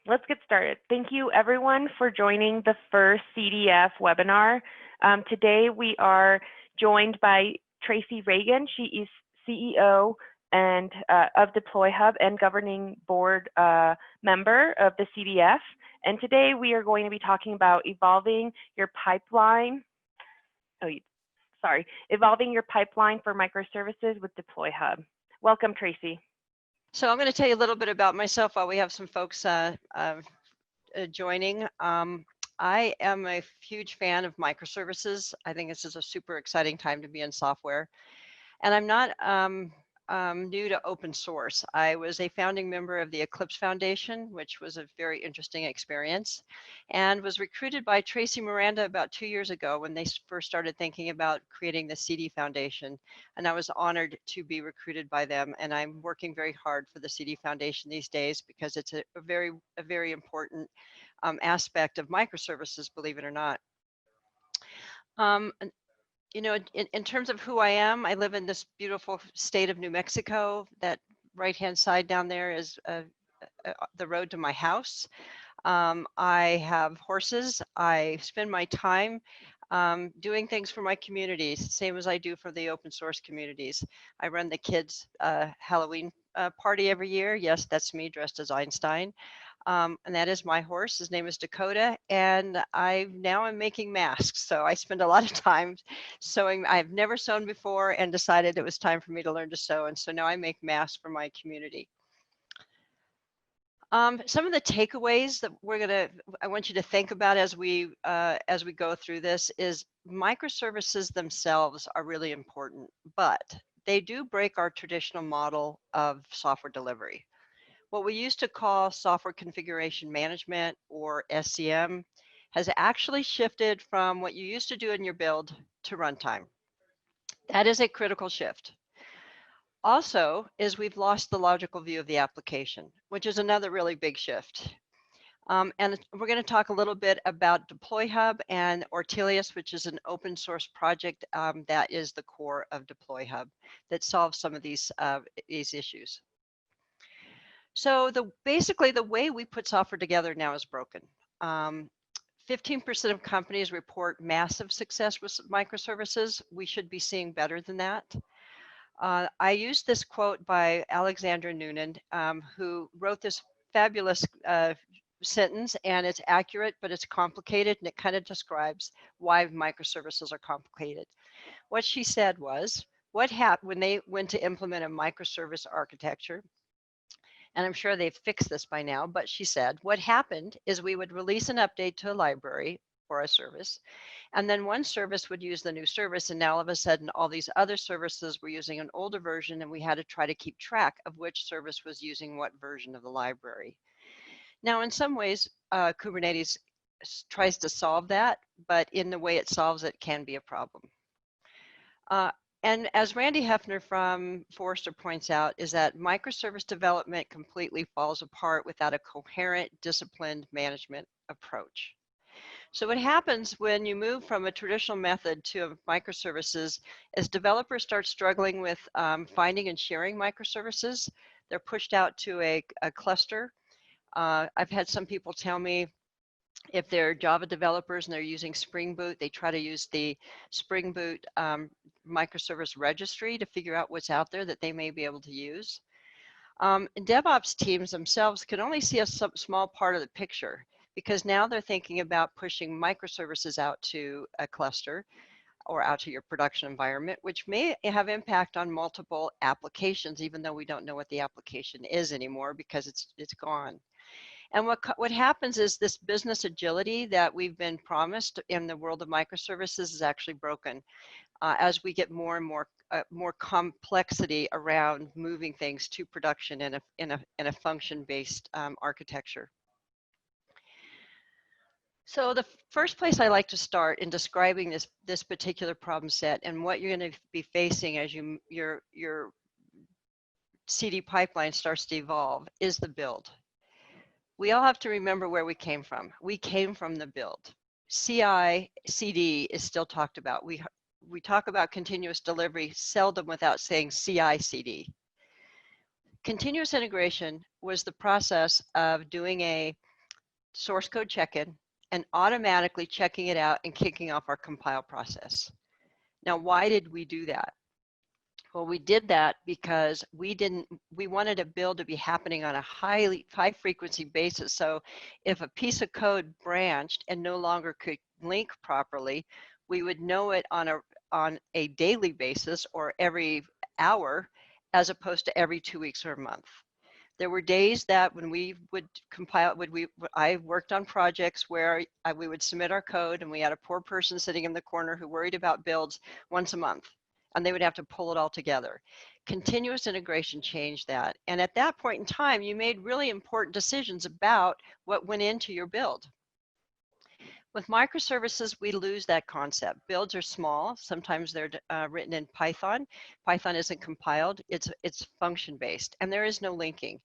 Let's get started. Thank you everyone for joining the first CDF webinar. Today we are joined by Tracy Ragan. She is CEO and of DeployHub and governing board member of the CDF. And today we are going to be talking about evolving your pipeline. Evolving your pipeline for microservices with DeployHub. Welcome, Tracy. So I'm going to tell you a little bit about myself while we have some folks joining. I am a huge fan of microservices. I think this is a super exciting time to be in software. And I'm not new to open source. I was a founding member of the Eclipse Foundation, which was a very interesting experience, and was recruited by Tracy Miranda about 2 years ago when they first started thinking about creating the CD Foundation. And I was honored to be recruited by them. And I'm working very hard for the CD Foundation these days because it's a very important aspect of microservices, believe it or not. You know, in terms of who I am, I live in this beautiful state of New Mexico. That right-hand side down there is the road to my house. I have horses. I spend my time doing things for my communities, same as I do for the open source communities. I run the kids' Halloween party every year. Yes, that's me dressed as Einstein. And that is my horse. His name is Dakota. And I now am making masks. So I spend a lot of time sewing. I've never sewn before and decided it was time for me to learn to sew. And so now I make masks for my community. Some of the takeaways that I want you to think about as we go through this is microservices themselves are really important, but they do break our traditional model of software delivery. What we used to call software configuration management, or SCM, has actually shifted from what you used to do in your build to runtime. That is a critical shift. Also, is we've lost the logical view of the application, which is another really big shift. And we're going to talk a little bit about DeployHub and Ortelius, which is an open source project that is the core of DeployHub that solves some of these issues. So basically the way we put software together now is broken. 15% of companies report massive success with microservices. We should be seeing better than that. I used this quote by Alexandra Noonan, who wrote this fabulous sentence, and it's accurate, but it's complicated, and it kind of describes why microservices are complicated. What she said was, what happened when they went to implement a microservice architecture, and I'm sure they've fixed this by now, but she said, what happened is we would release an update to a library or a service, and then one service would use the new service, and now all of a sudden all these other services were using an older version, and we had to try to keep track of which service was using what version of the library. Now, in some ways, Kubernetes tries to solve that, but in the way it solves it can be a problem. And as Randy Hefner from Forrester points out, is that microservice development completely falls apart without a coherent, disciplined management approach. So what happens when you move from a traditional method to microservices is developers start struggling with finding and sharing microservices. They're pushed out to a cluster. I've had some people tell me if they're Java developers and they're using Spring Boot, they try to use the Spring Boot microservice registry to figure out what's out there that they may be able to use. And DevOps teams themselves can only see a small part of the picture, because now they're thinking about pushing microservices out to a cluster or out to your production environment, which may have impact on multiple applications, even though we don't know what the application is anymore because it's gone. And what happens is this business agility that we've been promised in the world of microservices is actually broken as we get more and more complexity around moving things to production in a function-based architecture. So the first place I like to start in describing this particular problem set and what you're going to be facing as your CD pipeline starts to evolve is the build. We all have to remember where we came from. We came from the build. CI, CD is still talked about. We talk about continuous delivery seldom without saying CI, CD. Continuous integration was the process of doing a source code check-in and automatically checking it out and kicking off our compile process. Now, why did we do that? Well, we did that because we wanted a build to be happening on a high frequency basis. So if a piece of code branched and no longer could link properly, we would know it on a daily basis or every hour, as opposed to every 2 weeks or a month. There were days that when we would compile, I worked on projects where we would submit our code and we had a poor person sitting in the corner who worried about builds once a month, and they would have to pull it all together. Continuous integration changed that. And at that point in time, you made really important decisions about what went into your build. With microservices, we lose that concept. Builds are small. Sometimes they're written in Python. Python isn't compiled. It's function-based, and there is no linking.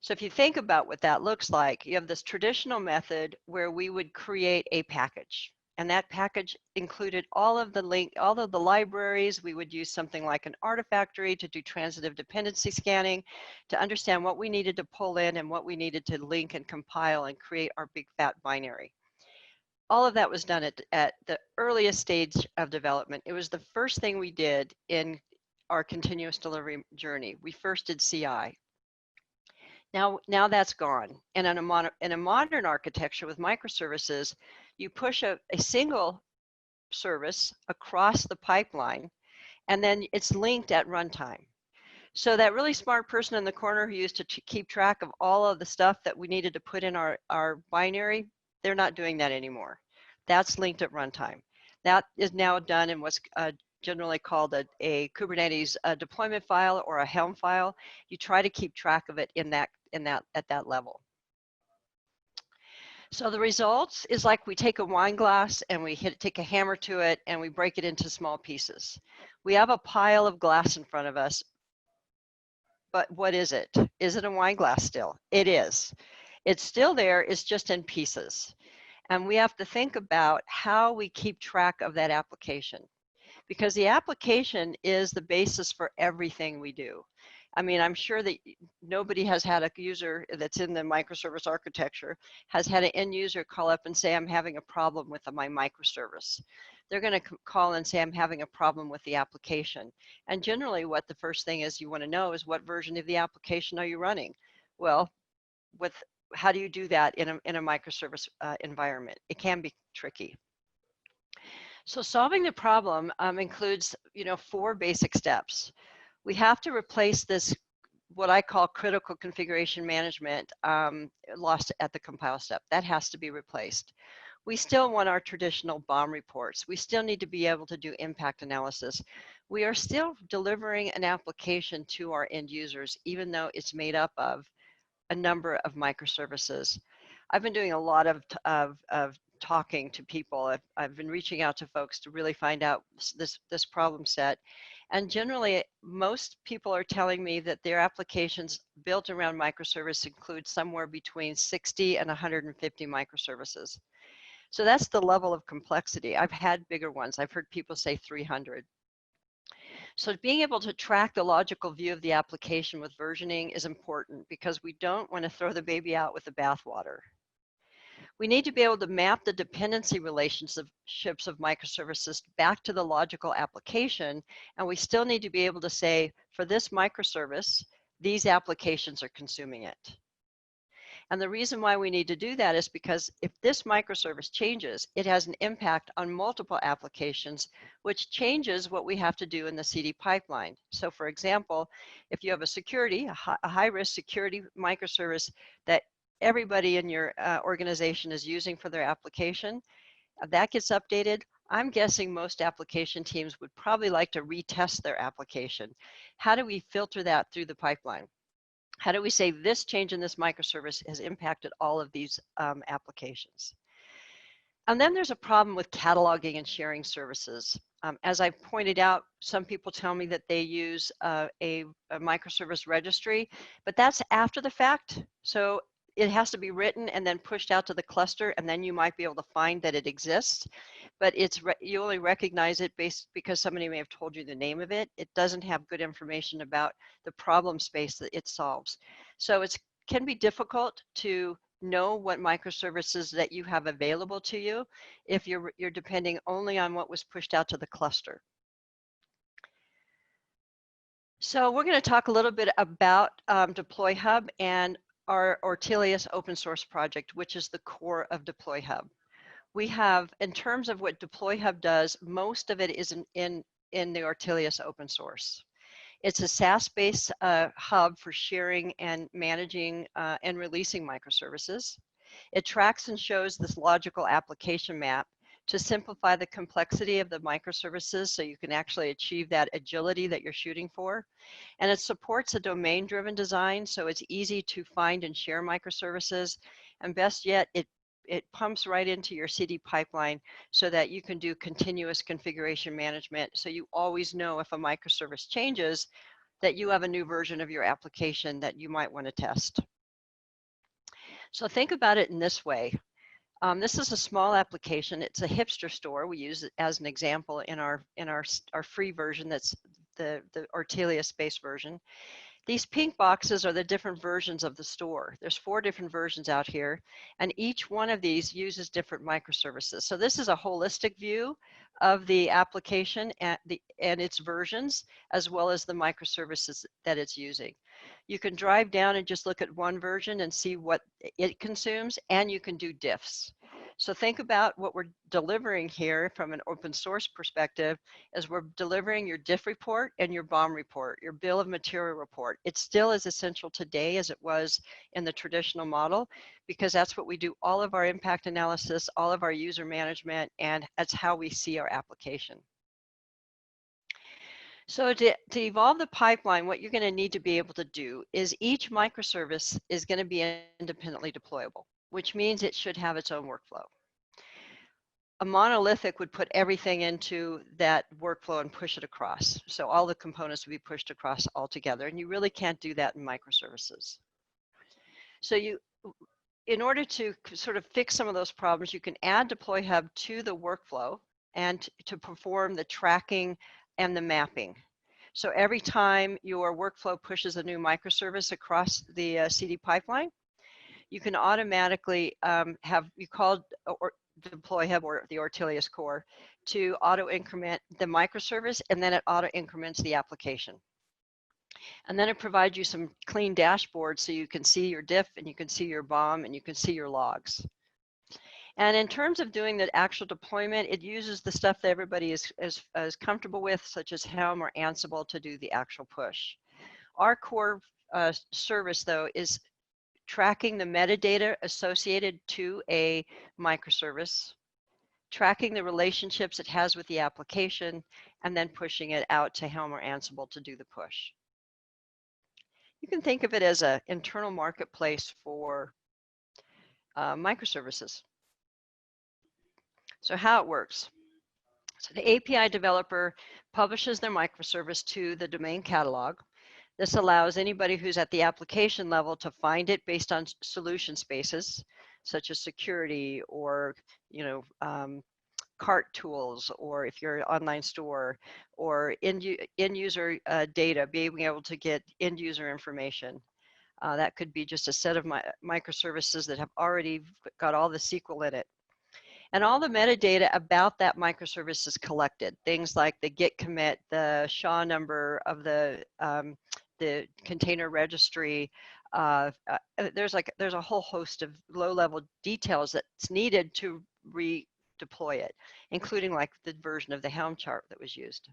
So if you think about what that looks like, you have this traditional method where we would create a package, and that package included all of the libraries. We would use something like an artifactory to do transitive dependency scanning to understand what we needed to pull in and what we needed to link and compile and create our big fat binary. All of that was done at the earliest stage of development. It was the first thing we did in our continuous delivery journey. We first did CI. Now that's gone. And in a modern architecture with microservices, you push a single service across the pipeline, and then it's linked at runtime. So that really smart person in the corner who used to keep track of all of the stuff that we needed to put in our binary, they're not doing that anymore. That's linked at runtime. That is now done in what's generally called a Kubernetes deployment file or a Helm file. You try to keep track of it at that level. So the results is like we take a wine glass and we take a hammer to it and we break it into small pieces. We have a pile of glass in front of us, but what is it? Is it a wine glass still? It is. It's still there, it's just in pieces. And we have to think about how we keep track of that application, because the application is the basis for everything we do. I mean, I'm sure that nobody has had a user that's in the microservice architecture has had an end user call up and say, I'm having a problem with my microservice. They're going to call and say, I'm having a problem with the application. And generally what the first thing is you want to know is, what version of the application are you running? Well, how do you do that in a microservice environment? It can be tricky. So solving the problem includes, 4 basic steps. We have to replace this, what I call critical configuration management, lost at the compile step. That has to be replaced. We still want our traditional BOM reports. We still need to be able to do impact analysis. We are still delivering an application to our end users, even though it's made up of a number of microservices. I've been doing a lot of talking to people. I've been reaching out to folks to really find out this problem set. And generally, most people are telling me that their applications built around microservice include somewhere between 60 and 150 microservices. So that's the level of complexity. I've had bigger ones. I've heard people say 300. So being able to track the logical view of the application with versioning is important, because we don't want to throw the baby out with the bathwater. We need to be able to map the dependency relationships of microservices back to the logical application, and we still need to be able to say, for this microservice, these applications are consuming it. And the reason why we need to do that is because if this microservice changes, it has an impact on multiple applications, which changes what we have to do in the CD pipeline. So for example, if you have a high-risk security microservice that everybody in your organization is using for their application, that gets updated, I'm guessing most application teams would probably like to retest their application. How do we filter that through the pipeline? How do we say this change in this microservice has impacted all of these applications? And then there's a problem with cataloging and sharing services. As I pointed out, some people tell me that they use a microservice registry, but that's after the fact. So it has to be written and then pushed out to the cluster, and then you might be able to find that it exists. But you only recognize it because somebody may have told you the name of it. It doesn't have good information about the problem space that it solves. So it can be difficult to know what microservices that you have available to you if you're depending only on what was pushed out to the cluster. So we're going to talk a little bit about DeployHub and our Ortelius open source project, which is the core of DeployHub. We have, in terms of what DeployHub does, most of it is in the Ortelius open source. It's a SaaS-based hub for sharing and managing and releasing microservices. It tracks and shows this logical application map to simplify the complexity of the microservices so you can actually achieve that agility that you're shooting for. And it supports a domain-driven design, so it's easy to find and share microservices. And best yet, it pumps right into your CD pipeline so that you can do continuous configuration management, so you always know if a microservice changes that you have a new version of your application that you might want to test. So think about it in this way. This is a small application. It's a hipster store. We use it as an example in our free version. That's the Ortelius-based version. These pink boxes are the different versions of the store. There's 4 different versions out here, and each one of these uses different microservices. So this is a holistic view of the application and its versions, as well as the microservices that it's using. You can drive down and just look at one version and see what it consumes, and you can do diffs. So think about what we're delivering here from an open source perspective as we're delivering your diff report and your BOM report, your bill of material report. It's still as essential today as it was in the traditional model, because that's what we do all of our impact analysis, all of our user management, and that's how we see our application. So to evolve the pipeline, what you're going to need to be able to do is each microservice is going to be independently deployable, which means it should have its own workflow. A monolithic would put everything into that workflow and push it across. So all the components would be pushed across all together, and you really can't do that in microservices. So in order to sort of fix some of those problems, you can add DeployHub to the workflow and to perform the tracking and the mapping. So every time your workflow pushes a new microservice across the CD pipeline, you can automatically you call DeployHub or the Ortelius core to auto increment the microservice, and then it auto increments the application. And then it provides you some clean dashboards so you can see your diff and you can see your BOM and you can see your logs. And in terms of doing the actual deployment, it uses the stuff that everybody is comfortable with, such as Helm or Ansible, to do the actual push. Our core service, though, is tracking the metadata associated to a microservice, tracking the relationships it has with the application, and then pushing it out to Helm or Ansible to do the push. You can think of it as an internal marketplace for microservices. So how it works. So the API developer publishes their microservice to the domain catalog. This allows anybody who's at the application level to find it based on solution spaces, such as security or cart tools, or if you're an online store, or end user data, being able to get end user information. That could be just a set of microservices that have already got all the SQL in it. And all the metadata about that microservice is collected. Things like the git commit, the SHA number of the container registry. There's a whole host of low-level details that's needed to redeploy it, including like the version of the Helm chart that was used.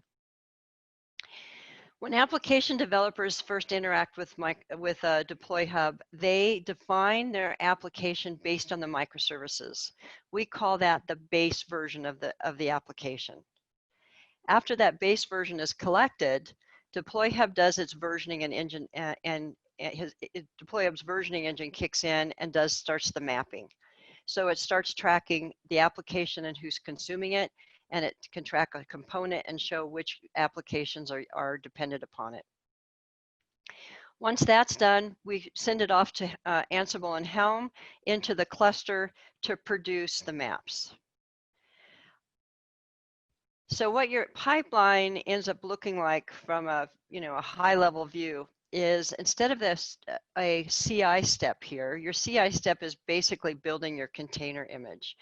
When application developers first interact with DeployHub, they define their application based on the microservices. We call that the base version of the application. After that base version is collected, DeployHub does its versioning and engine, DeployHub's versioning engine kicks in and starts the mapping. So it starts tracking the application and who's consuming it, and it can track a component and show which applications are dependent upon it. Once that's done, we send it off to Ansible and Helm into the cluster to produce the maps. So what your pipeline ends up looking like from a high level view is, instead of this a CI step here, your CI step is basically building your container image.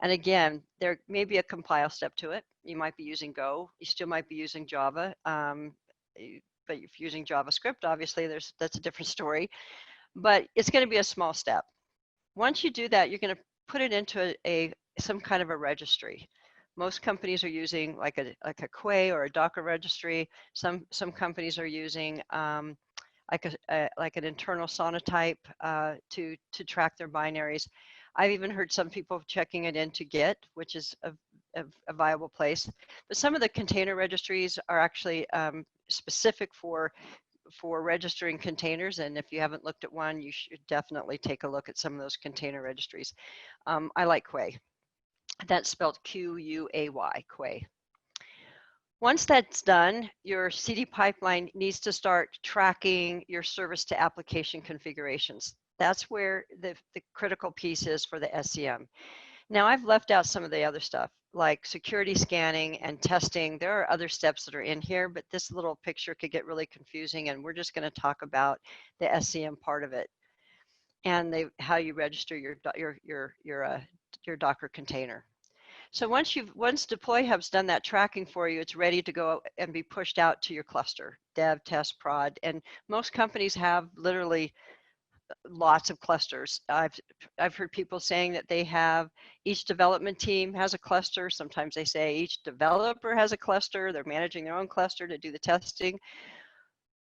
And again, there may be a compile step to it. You might be using Go. You still might be using Java. But if you're using JavaScript, obviously that's a different story. But it's going to be a small step. Once you do that, you're going to put it into some kind of a registry. Most companies are using like a Quay or a Docker registry. Some companies are using like an internal sonotype to track their binaries. I've even heard some people checking it into Git, which is a viable place. But some of the container registries are actually specific for registering containers, and if you haven't looked at one, you should definitely take a look at some of those container registries. I like Quay. That's spelled Q-U-A-Y, Quay. Once that's done, your CD pipeline needs to start tracking your service to application configurations. That's where the critical piece is for the SCM. Now, I've left out some of the other stuff like security scanning and testing. There are other steps that are in here, but this little picture could get really confusing, and we're just going to talk about the SCM part of it and how you register your Docker container. So once DeployHub's done that tracking for you, it's ready to go and be pushed out to your cluster, dev, test, prod, and most companies have literally lots of clusters. I've heard people saying that they have, each development team has a cluster. Sometimes they say each developer has a cluster. They're managing their own cluster to do the testing.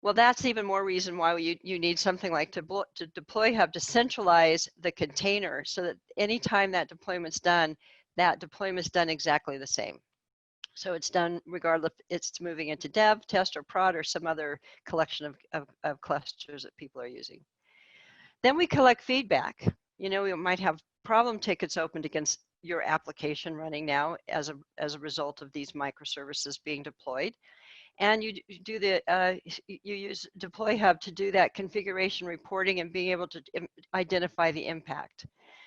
Well, that's even more reason why you need something like DeployHub to centralize the container, so that anytime that deployment's done exactly the same. So it's done regardless if it's moving into dev, test, or prod, or some other collection of clusters that people are using. Then we collect feedback. We might have problem tickets opened against your application running now as a result of these microservices being deployed. And you use DeployHub to do that configuration reporting and being able to identify the impact.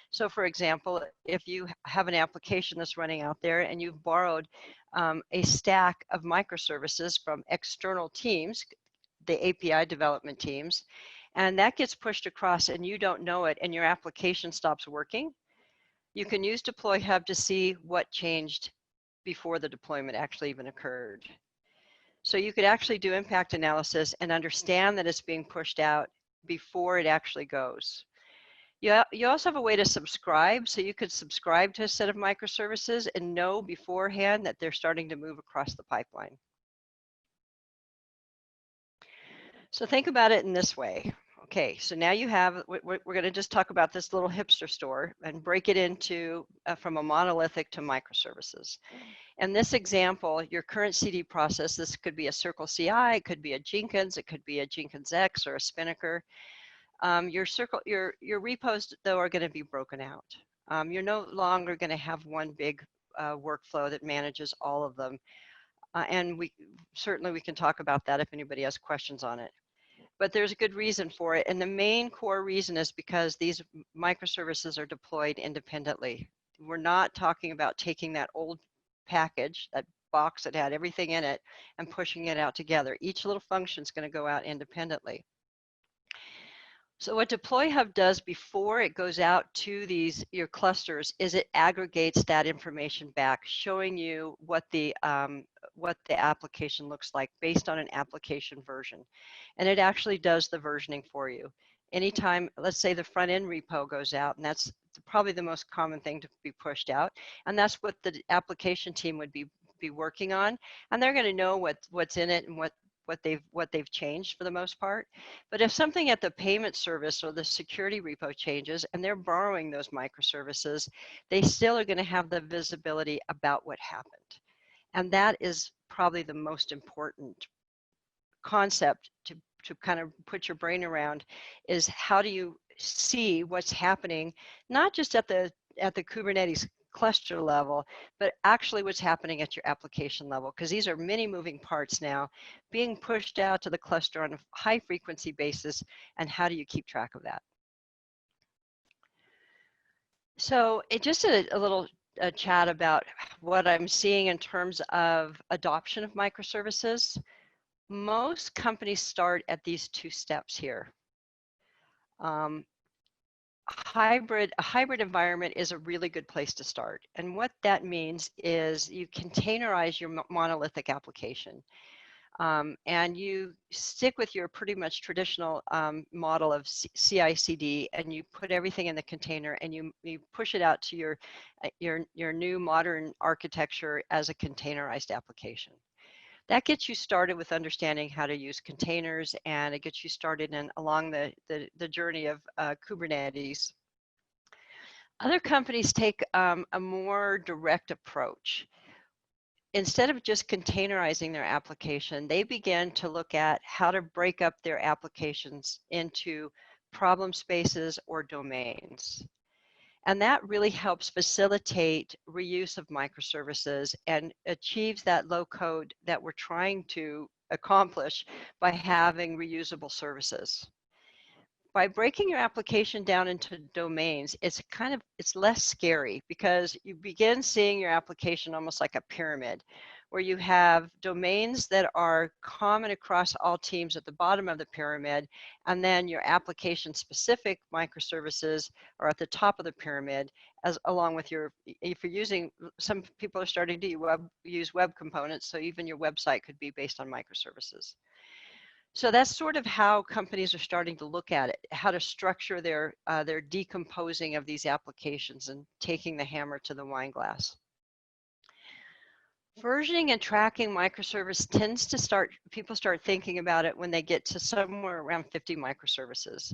So for example, if you have an application that's running out there and you've borrowed a stack of microservices from external teams, the API development teams, and that gets pushed across and you don't know it and your application stops working, you can use DeployHub to see what changed before the deployment actually even occurred. So you could actually do impact analysis and understand that it's being pushed out before it actually goes. You also have a way to subscribe. So you could subscribe to a set of microservices and know beforehand that they're starting to move across the pipeline. So think about it in this way. Okay, so now you have, we're going to just talk about this little hipster store and break it into from a monolithic to microservices. In this example, your current CD process, this could be a Circle CI, it could be a Jenkins, it could be a Jenkins X or a Spinnaker. Your repos though are going to be broken out. You're no longer going to have one big workflow that manages all of them. And we can talk about that if anybody has questions on it. But there's a good reason for it. And the main core reason is because these microservices are deployed independently. We're not talking about taking that old package, that box that had everything in it, and pushing it out together. Each little function is going to go out independently. So what DeployHub does before it goes out to your clusters is it aggregates that information back, showing you what the application looks like based on an application version. And it actually does the versioning for you. Anytime, let's say the front end repo goes out, and that's probably the most common thing to be pushed out, and that's what the application team would be working on, and they're going to know what's in it and what they've changed for the most part. But if something at the payment service or the security repo changes and they're borrowing those microservices, they still are going to have the visibility about what happened. And that is probably the most important concept to kind of put your brain around, is how do you see what's happening, not just at the Kubernetes cluster level, but actually what's happening at your application level, because these are many moving parts now being pushed out to the cluster on a high frequency basis, and how do you keep track of that? So it just a little chat about what I'm seeing in terms of adoption of microservices. Most companies start at these two steps here. A hybrid environment is a really good place to start. And what that means is you containerize your monolithic application. And you stick with your pretty much traditional model of CI/CD, and you put everything in the container, and you push it out to your new modern architecture as a containerized application. That gets you started with understanding how to use containers, and it gets you started along the journey of Kubernetes. Other companies take a more direct approach. Instead of just containerizing their application, they began to look at how to break up their applications into problem spaces or domains. And that really helps facilitate reuse of microservices and achieves that low code that we're trying to accomplish by having reusable services. By breaking your application down into domains, it's less scary, because you begin seeing your application almost like a pyramid, where you have domains that are common across all teams at the bottom of the pyramid, and then your application specific microservices are at the top of the pyramid, along with if you're using, some people are starting to use web components, so even your website could be based on microservices. So that's sort of how companies are starting to look at it, how to structure their decomposing of these applications and taking the hammer to the wineglass. Versioning and tracking microservice tends to people start thinking about it when they get to somewhere around 50 microservices,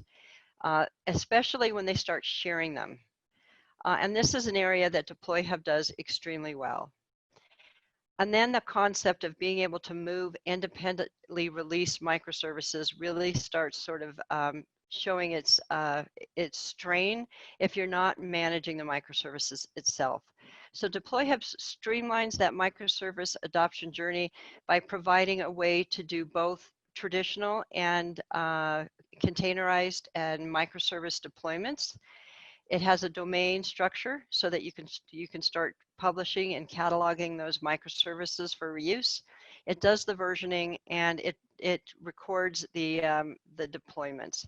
especially when they start sharing them. And this is an area that DeployHub does extremely well. And then the concept of being able to move independently released microservices really starts sort of showing its strain if you're not managing the microservices itself. So DeployHub streamlines that microservice adoption journey by providing a way to do both traditional and containerized and microservice deployments. It has a domain structure so that you can start publishing and cataloging those microservices for reuse. It does the versioning, and it records the deployments.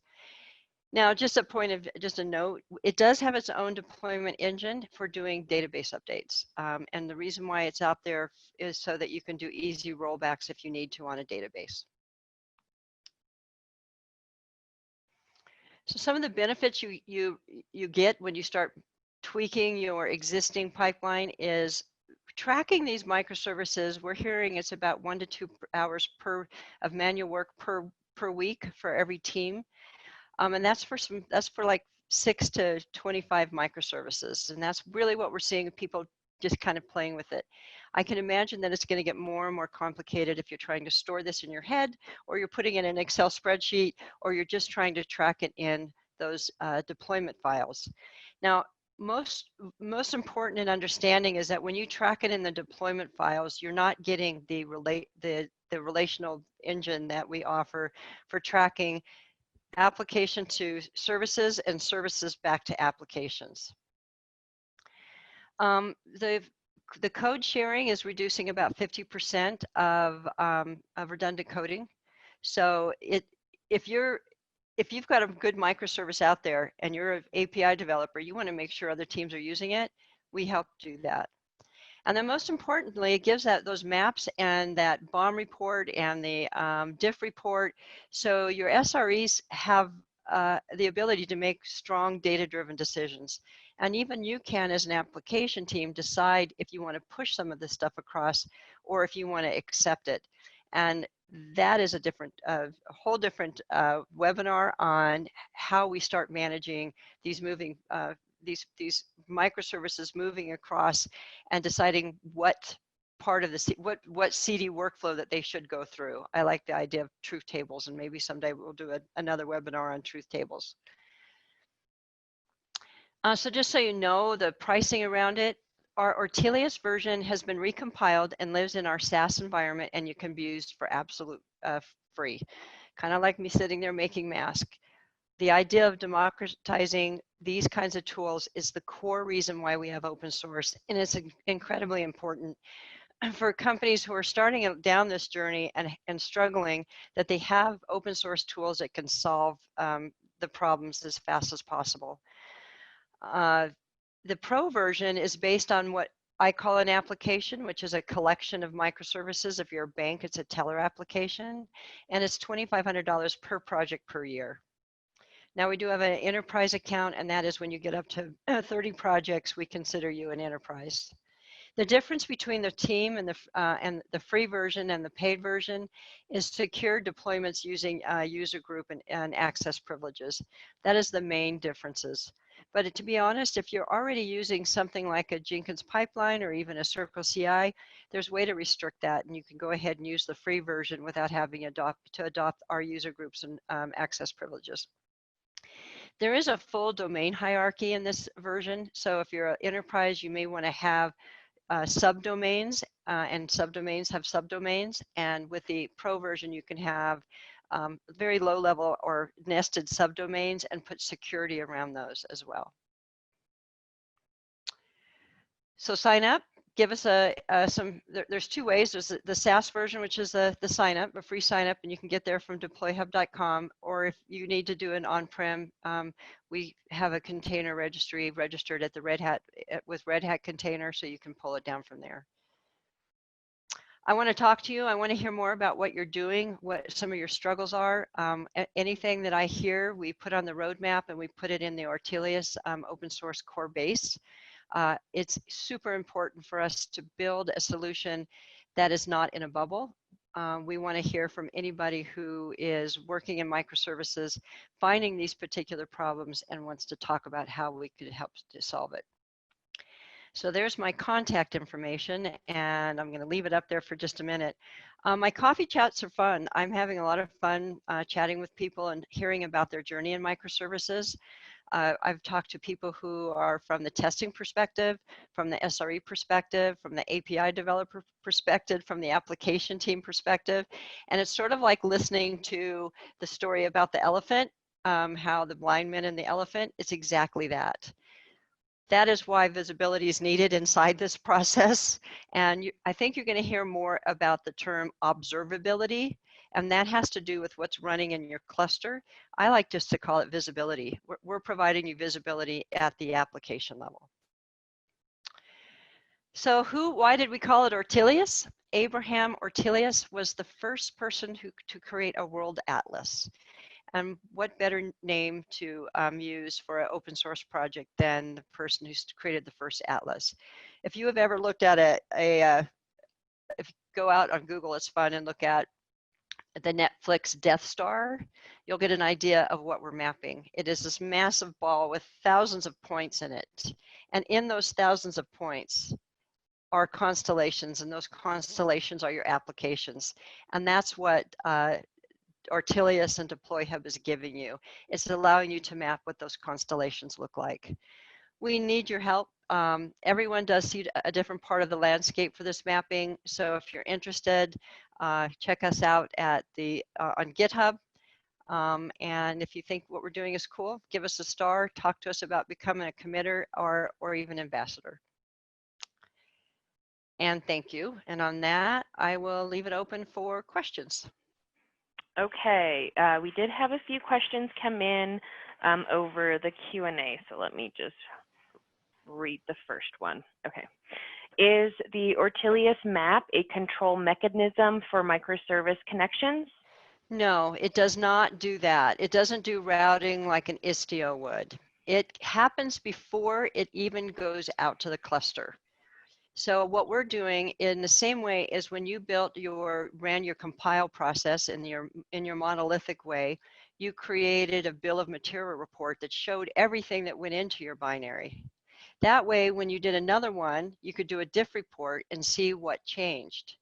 Now, just a note, it does have its own deployment engine for doing database updates. And the reason why it's out there is so that you can do easy rollbacks if you need to on a database. So some of the benefits you get when you start tweaking your existing pipeline is tracking these microservices. We're hearing it's about 1 to 2 hours of manual work per week for every team, and that's for like 6 to 25 microservices, and that's really what we're seeing, people just kind of playing with it. I can imagine that it's going to get more and more complicated if you're trying to store this in your head, or you're putting it in an Excel spreadsheet, or you're just trying to track it in those deployment files. Now, most important in understanding is that when you track it in the deployment files, you're not getting the relational engine that we offer for tracking application to services and services back to applications. The code sharing is reducing about 50% of redundant coding. So if you've got a good microservice out there and you're an API developer, you want to make sure other teams are using it. We help do that. And then most importantly, it gives those maps and that BOM report and the diff report. So your SREs have the ability to make strong data-driven decisions. And even you can, as an application team, decide if you want to push some of this stuff across or if you want to accept it. And that is a whole different webinar on how we start managing these moving these microservices moving across and deciding what part of the what CD workflow that they should go through. I like the idea of truth tables, and maybe someday we'll do another webinar on truth tables. So just so you know, the pricing around it, Our Ortelius version has been recompiled and lives in our SaaS environment, and you can be used for absolute free. Kind of like me sitting there making masks. The idea of democratizing these kinds of tools is the core reason why we have open source, and it's incredibly important for companies who are starting down this journey and struggling, that they have open source tools that can solve the problems as fast as possible. The Pro version is based on what I call an application, which is a collection of microservices. If you're a bank, it's a teller application, and it's $2,500 per project per year. Now we do have an enterprise account, and that is when you get up to 30 projects, we consider you an enterprise. The difference between the team and the free version and the paid version is secure deployments using user group and access privileges. That is the main differences. But to be honest, if you're already using something like a Jenkins pipeline or even a Circle CI, there's a way to restrict that, and you can go ahead and use the free version without having to adopt our user groups and access privileges. There is a full domain hierarchy in this version. So if you're an enterprise, you may want to have subdomains, and subdomains have subdomains. And with the Pro version, you can have very low level or nested subdomains and put security around those as well. So sign up. Give us there's two ways. There's the SaaS version, which is the sign up, a free sign up, and you can get there from deployhub.com. Or if you need to do an on-prem, we have a container registry registered at the Red Hat with Red Hat container, so you can pull it down from there. I want to talk to you. I want to hear more about what you're doing, what some of your struggles are. Anything that I hear, we put on the roadmap and we put it in the Ortelius open source core base. It's super important for us to build a solution that is not in a bubble. We want to hear from anybody who is working in microservices, finding these particular problems, and wants to talk about how we could help to solve it. So there's my contact information, and I'm going to leave it up there for just a minute. My coffee chats are fun. I'm having a lot of fun chatting with people and hearing about their journey in microservices. I've talked to people who are from the testing perspective, from the SRE perspective, from the API developer perspective, from the application team perspective. And it's sort of like listening to the story about the elephant, how the blind man and the elephant. It's exactly that. That is why visibility is needed inside this process. And I think you're going to hear more about the term observability, and that has to do with what's running in your cluster. I like just to call it visibility. We're providing you visibility at the application level. So why did we call it Ortelius? Abraham Ortelius was the first person to create a world atlas. And what better name to use for an open source project than the person who's created the first atlas? If you have ever looked at if you go out on Google, it's fun, and look at the Netflix Death Star, you'll get an idea of what we're mapping. It is this massive ball with thousands of points in it. And in those thousands of points are constellations, and those constellations are your applications. And that's what Ortelius and DeployHub is giving you. It's allowing you to map what those constellations look like. We need your help. Everyone does see a different part of the landscape for this mapping. So if you're interested, check us out at on GitHub. And if you think what we're doing is cool, give us a star, talk to us about becoming a committer or even ambassador. And thank you. And on that, I will leave it open for questions. Okay, we did have a few questions come in over the Q&A, so let me just read the first one. Okay. Is the Ortelius map a control mechanism for microservice connections? No, it does not do that. It doesn't do routing like an Istio would. It happens before it even goes out to the cluster. So what we're doing in the same way is when you ran your compile process in your monolithic way, you created a bill of material report that showed everything that went into your binary. That way, when you did another one, you could do a diff report and see what changed.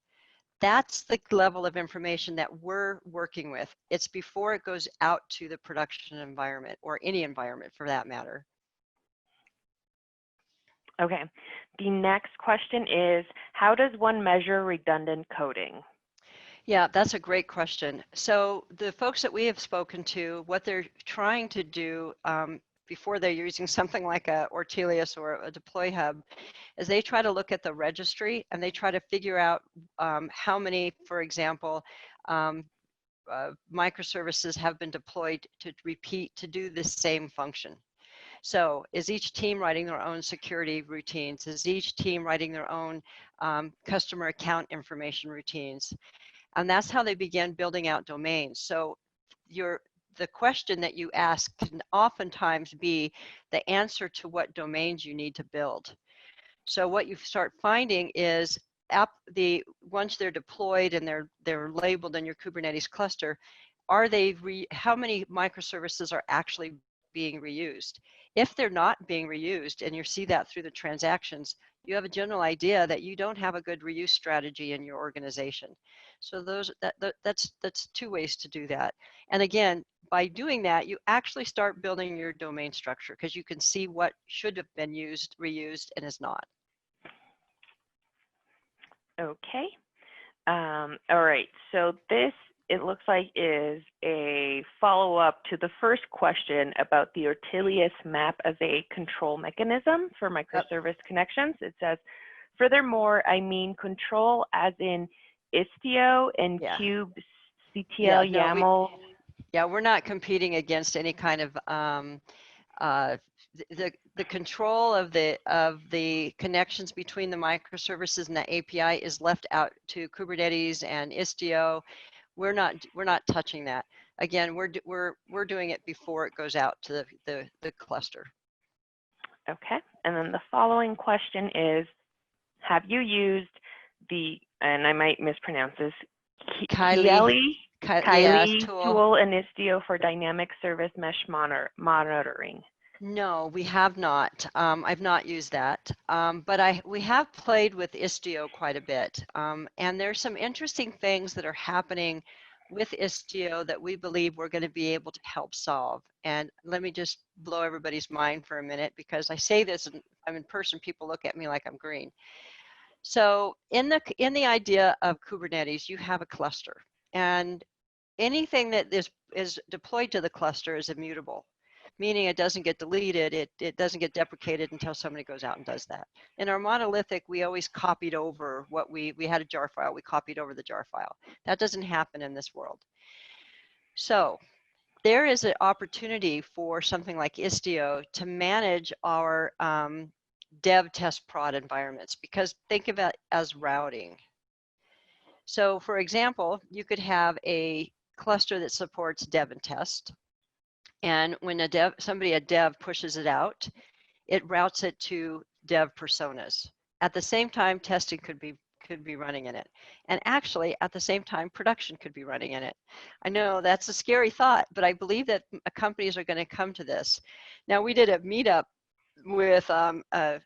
That's the level of information that we're working with. It's before it goes out to the production environment, or any environment for that matter. Okay. The next question is, how does one measure redundant coding? Yeah, that's a great question. So the folks that we have spoken to, what they're trying to do before they're using something like a Ortelius or a DeployHub is they try to look at the registry and they try to figure out how many, for example, microservices have been deployed to repeat to do the same function. So is each team writing their own security routines? Is each team writing their own customer account information routines? And that's how they began building out domains. So the question that you ask can oftentimes be the answer to what domains you need to build. So what you start finding is once they're deployed and they're labeled in your Kubernetes cluster, how many microservices are actually being reused? If they're not being reused, and you see that through the transactions, you have a general idea that you don't have a good reuse strategy in your organization. So that's two ways to do that. And again, by doing that, you actually start building your domain structure because you can see what should have been reused, and is not. Okay. All right. So this, it looks like, is a follow-up to the first question about the Ortelius map as a control mechanism for microservice connections. It says, furthermore, I mean control as in Istio and Cube, CTL, Yamo. We're not competing against any kind of the control of the connections between the microservices and the API is left out to Kubernetes and Istio. We're not touching that. Again, we're doing it before it goes out to the cluster. Okay, and then the following question is, have you used the, and I might mispronounce this, Kylie tool in Istio for dynamic service mesh monitoring? No, we have not. I've not used that, but we have played with Istio quite a bit, and there's some interesting things that are happening with Istio that we believe we're going to be able to help solve. And let me just blow everybody's mind for a minute, because I say this and I'm in person, people look at me like I'm green. So in the idea of Kubernetes, you have a cluster, and anything that is deployed to the cluster is immutable, meaning it doesn't get deleted, it doesn't get deprecated until somebody goes out and does that. In our monolithic, we always copied over what we had a jar file, we copied over the jar file. That doesn't happen in this world. So there is an opportunity for something like Istio to manage our dev test prod environments, because think of it as routing. So for example, you could have a cluster that supports dev and test. And when a dev pushes it out, it routes it to dev personas. At the same time, testing could be running in it. And actually, at the same time, production could be running in it. I know that's a scary thought, but I believe that companies are going to come to this. Now, we did a meetup with a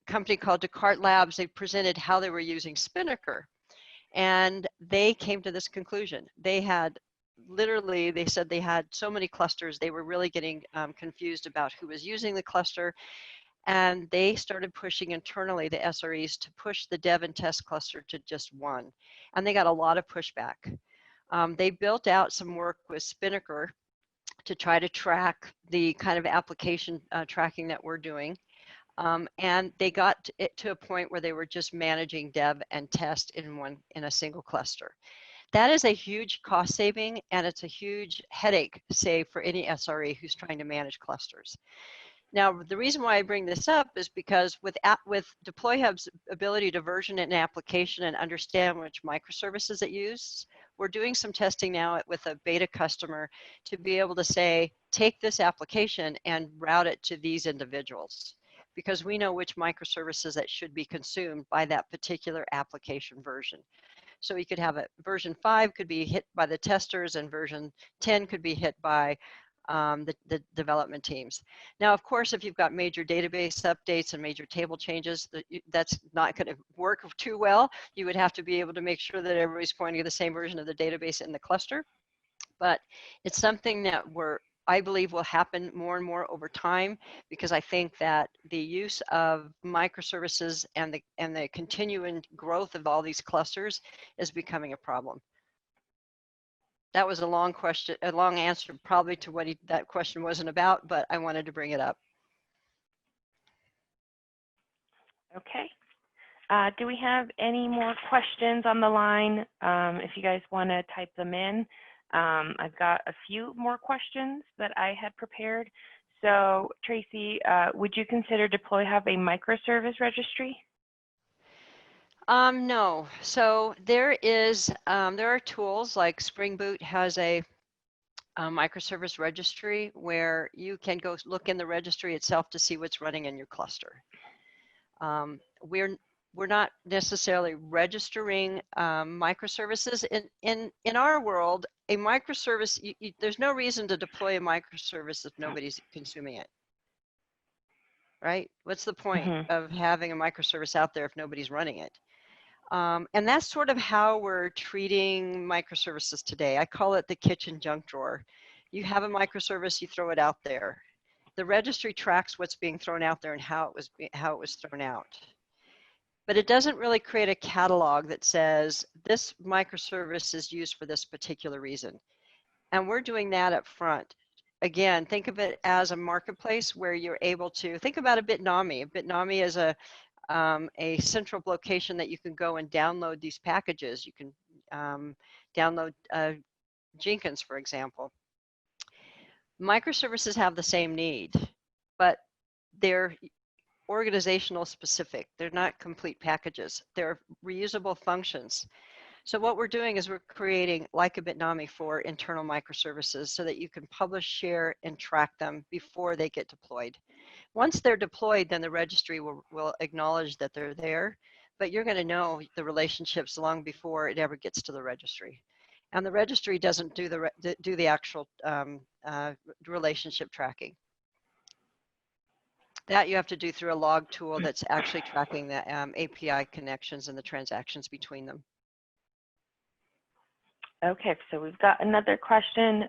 company called Descartes Labs. They presented how they were using Spinnaker. And they came to this conclusion. They said they had so many clusters, they were really getting confused about who was using the cluster. And they started pushing internally the SREs to push the dev and test cluster to just one. And they got a lot of pushback. They built out some work with Spinnaker to try to track the kind of application tracking that we're doing. And they got it to a point where they were just managing dev and test in a single cluster. That is a huge cost saving, and it's a huge headache save for any SRE who's trying to manage clusters. Now, the reason why I bring this up is because with DeployHub's ability to version an application and understand which microservices it uses, we're doing some testing now with a beta customer to be able to say, take this application and route it to these individuals, because we know which microservices that should be consumed by that particular application version. So you could have a version 5 could be hit by the testers, and version 10 could be hit by the development teams. Now, of course, if you've got major database updates and major table changes, that's not going to work too well. You would have to be able to make sure that everybody's pointing to the same version of the database in the cluster. But it's something that we're I believe will happen more and more over time, because I think that the use of microservices and the continuing growth of all these clusters is becoming a problem. That was a long question, a long answer probably to what that question wasn't about, but I wanted to bring it up. Okay. Do we have any more questions on the line? If you guys want to type them in. I've got a few more questions that I had prepared. So Tracy, would you consider DeployHub a microservice registry? No. So there are tools like Spring Boot has a microservice registry where you can go look in the registry itself to see what's running in your cluster. We're not necessarily registering microservices. In our world, a microservice, there's no reason to deploy a microservice if nobody's consuming it, right? What's the point of having a microservice out there if nobody's running it? And that's sort of how we're treating microservices today. I call it the kitchen junk drawer. You have a microservice, you throw it out there. The registry tracks what's being thrown out there and how it was thrown out. But it doesn't really create a catalog that says this microservice is used for this particular reason. And we're doing that up front. Again, think of it as a marketplace where you're able to think about a Bitnami. A Bitnami is a central location that you can go and download these packages. You can download Jenkins, for example. Microservices have the same need, but they're organizational specific. They're not complete packages. They're reusable functions. So what we're doing is we're creating like a Bitnami for internal microservices so that you can publish, share, and track them before they get deployed. Once they're deployed, then the registry will acknowledge that they're there, but you're going to know the relationships long before it ever gets to the registry. And the registry doesn't do the actual relationship tracking. That you have to do through a log tool that's actually tracking the API connections and the transactions between them. Okay, so we've got another question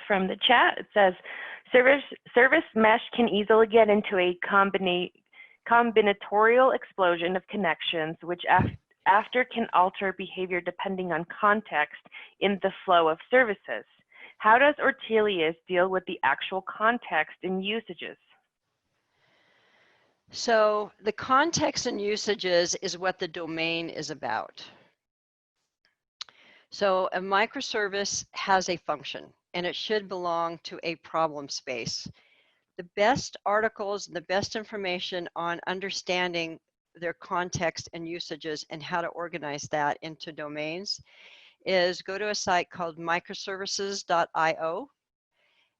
from the chat. It says, service mesh can easily get into a combinatorial explosion of connections, which after can alter behavior depending on context in the flow of services. How does Ortelius deal with the actual context and usages? So the context and usages is what the domain is about. So a microservice has a function, and it should belong to a problem space. The best articles and the best information on understanding their context and usages and how to organize that into domains is go to a site called Microservices.io,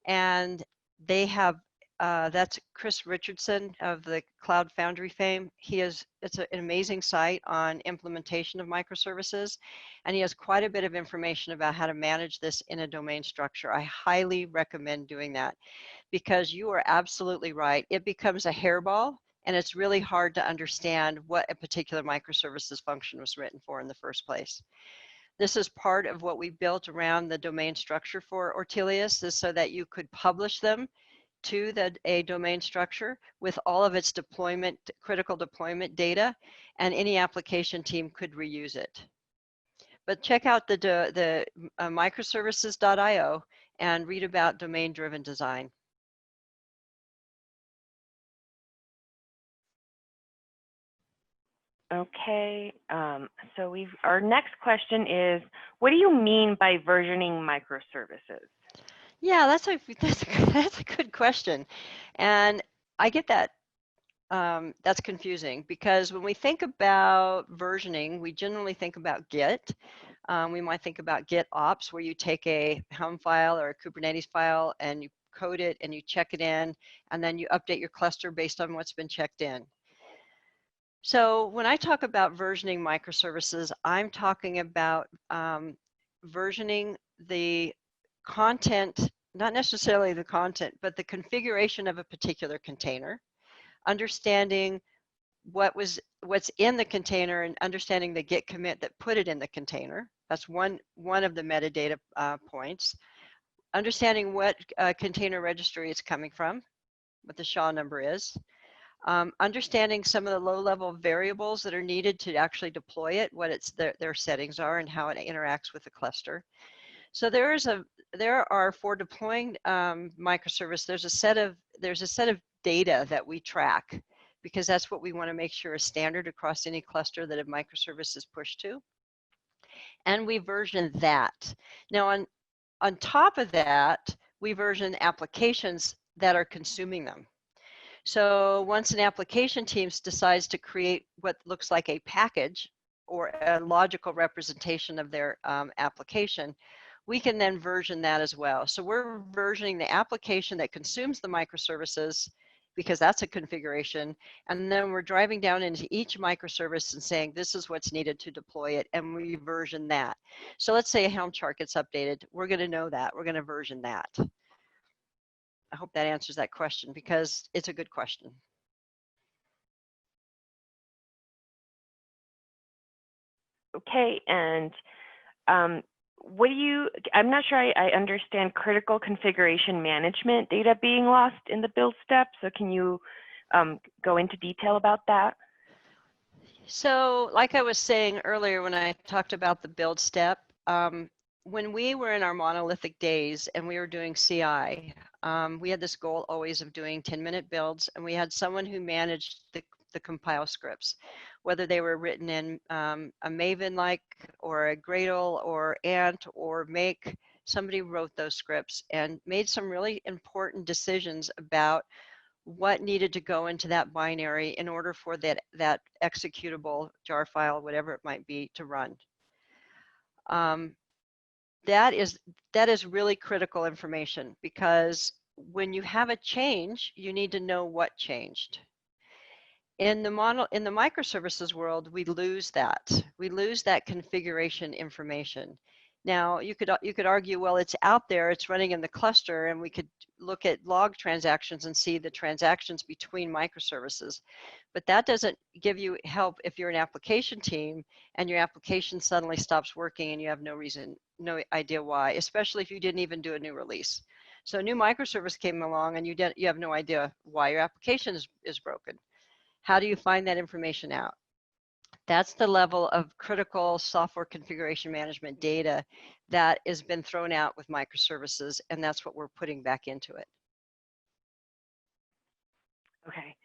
and they have that's Chris Richardson of the Cloud Foundry fame. It's an amazing site on implementation of microservices, and he has quite a bit of information about how to manage this in a domain structure. I highly recommend doing that because you are absolutely right. It becomes a hairball, and it's really hard to understand what a particular microservices function was written for in the first place. This is part of what we built around the domain structure for Ortelius, is so that you could publish them to a domain structure with all of its critical deployment data, and any application team could reuse it. But check out the microservices.io and read about domain-driven design. Okay, so our next question is, what do you mean by versioning microservices? Yeah, that's a good question, and I get that. That's confusing because when we think about versioning, we generally think about Git. We might think about Git ops, where you take a Helm file or a Kubernetes file and you code it and you check it in, and then you update your cluster based on what's been checked in. So when I talk about versioning microservices, I'm talking about versioning the content, not necessarily the content, but the configuration of a particular container, understanding what's in the container and understanding the git commit that put it in the container. That's one of the metadata points. understanding what container registry it's coming from, what the SHA number is, understanding some of the low-level variables that are needed to actually deploy it, what their settings are, and how it interacts with the cluster. So there are for deploying microservice. There's a set of data that we track, because that's what we want to make sure is standard across any cluster that a microservice is pushed to, and we version that. Now on top of that, we version applications that are consuming them. So once an application team decides to create what looks like a package or a logical representation of their application, we can then version that as well. So we're versioning the application that consumes the microservices, because that's a configuration, and then we're driving down into each microservice and saying this is what's needed to deploy it, and we version that. So let's say a Helm chart gets updated, we're going to know that, we're going to version that. I hope that answers that question, because it's a good question. Okay, and what do you, I'm not sure I understand critical configuration management data being lost in the build step. So can you go into detail about that? So like I was saying earlier when I talked about the build step, when we were in our monolithic days and we were doing CI, we had this goal always of doing 10-minute builds, and we had someone who managed the compile scripts, whether they were written in a Maven-like or a Gradle or Ant or Make. Somebody wrote those scripts and made some really important decisions about what needed to go into that binary in order for that executable jar file, whatever it might be, to run. That is really critical information, because when you have a change, you need to know what changed. In the microservices world, we lose that. We lose that configuration information. Now, you could argue, well, it's out there, it's running in the cluster, and we could look at log transactions and see the transactions between microservices. But that doesn't give you help if you're an application team and your application suddenly stops working and you have no idea why, especially if you didn't even do a new release. So a new microservice came along and you have no idea why your application is broken. How do you find that information out? That's the level of critical software configuration management data that has been thrown out with microservices, and that's what we're putting back into it. Okay.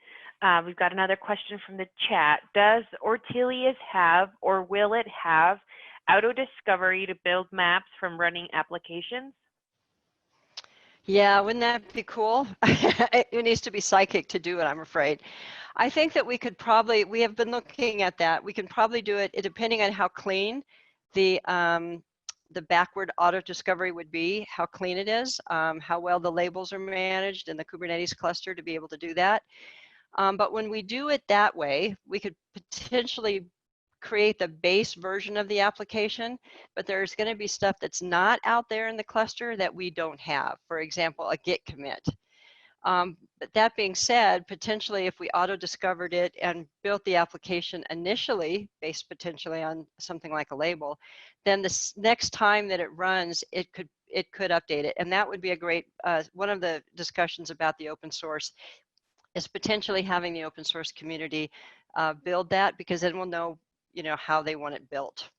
We've got another question from the chat. Does Ortelius have, or will it have, Autodiscovery to build maps from running applications? Yeah, wouldn't that be cool? It needs to be psychic to do it, I'm afraid. I think that we have been looking at that. We can probably do it depending on how clean the backward auto discovery would be, how clean it is, how well the labels are managed in the Kubernetes cluster to be able to do that. But when we do it that way, we could potentially create the base version of the application, but there's going to be stuff that's not out there in the cluster that we don't have. For example, a Git commit. But that being said, potentially if we auto-discovered it and built the application initially, based potentially on something like a label, then the next time that it runs, it could update it. And that would be a great, one of the discussions about the open source is potentially having the open source community build that, because then we'll know how they want it built.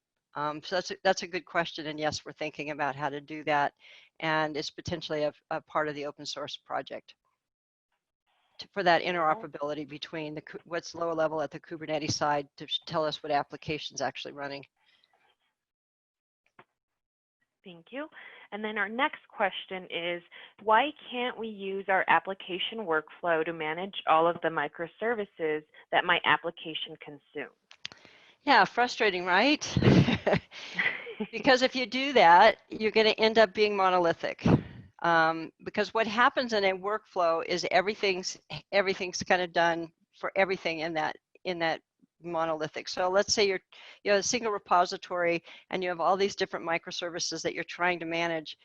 So that's a good question, and yes, we're thinking about how to do that, and it's potentially a part of the open source project for that interoperability between what's lower level at the Kubernetes side to tell us what application's actually running. Thank you. And then our next question is, why can't we use our application workflow to manage all of the microservices that my application consumes? Yeah, frustrating, right? Because if you do that, you're going to end up being monolithic. Because what happens in a workflow is everything's kind of done for everything in that monolithic. So let's say you have a single repository and you have all these different microservices that you're trying to manage.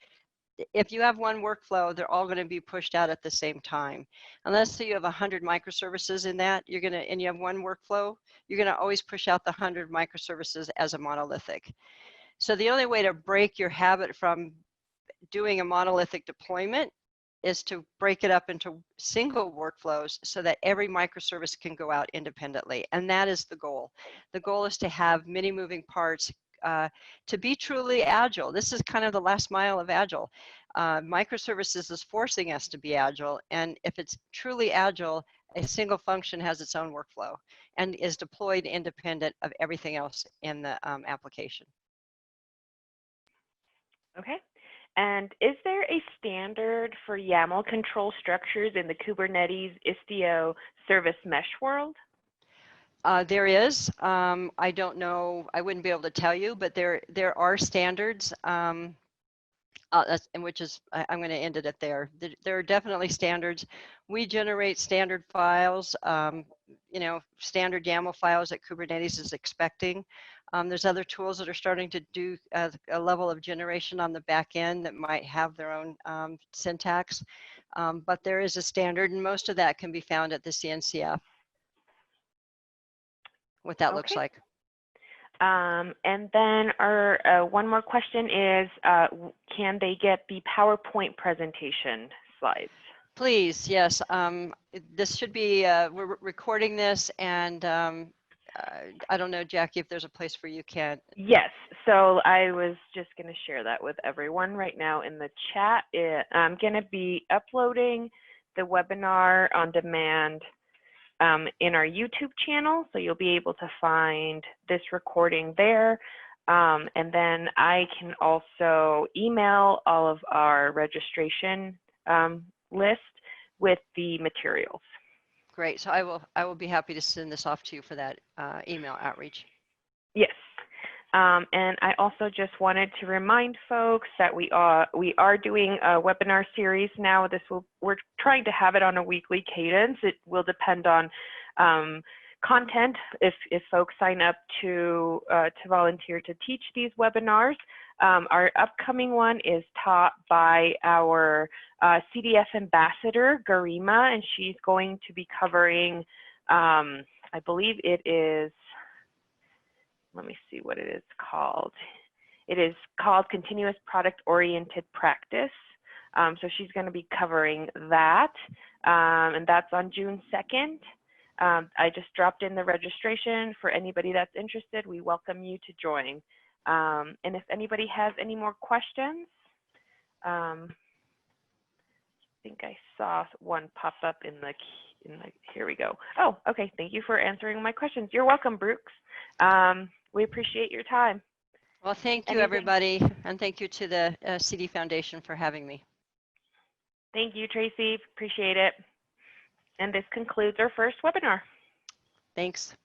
If you have one workflow, they're all going to be pushed out at the same time. Unless you have 100 microservices in that, and you have one workflow, you're going to always push out the 100 microservices as a monolithic. So the only way to break your habit from doing a monolithic deployment is to break it up into single workflows so that every microservice can go out independently. And that is the goal. The goal is to have many moving parts to be truly agile. This is kind of the last mile of agile. Microservices is forcing us to be agile. And if it's truly agile, a single function has its own workflow and is deployed independent of everything else in the application. Okay. And is there a standard for YAML control structures in the Kubernetes Istio service mesh world? There is. I don't know. I wouldn't be able to tell you, but there are standards. And which is, I'm going to end it there. There are definitely standards. We generate standard files, you know, standard YAML files that Kubernetes is expecting. There's other tools that are starting to do a level of generation on the back end that might have their own syntax. But there is a standard, and most of that can be found at the CNCF, what that looks like. And then our one more question is, can they get the PowerPoint presentation slides? Please, yes. This should be, we're recording this, and I don't know, Jackie, if there's a place where you can. Yes, so I was just going to share that with everyone right now in the chat. I'm going to be uploading the webinar on demand in our YouTube channel, so you'll be able to find this recording there. And then I can also email all of our registration list with the materials. Great. So I will be happy to send this off to you for that email outreach. Yes. And I also just wanted to remind folks that we are doing a webinar series now. We're trying to have it on a weekly cadence. It will depend on content. If folks sign up to volunteer to teach these webinars, our upcoming one is taught by our CDF ambassador Garima, and she's going to be covering. I believe it is. Let me see what it is called. It is called Continuous Product Oriented Practice. So she's going to be covering that, and that's on June 2nd. I just dropped in the registration for anybody that's interested. We welcome you to join. And if anybody has any more questions, I think I saw one pop up in the, here we go. Oh, okay. Thank you for answering my questions. You're welcome, Brooks. We appreciate your time. Well, thank you, everybody. And thank you to the CD Foundation for having me. Thank you, Tracy. Appreciate it. And this concludes our first webinar. Thanks.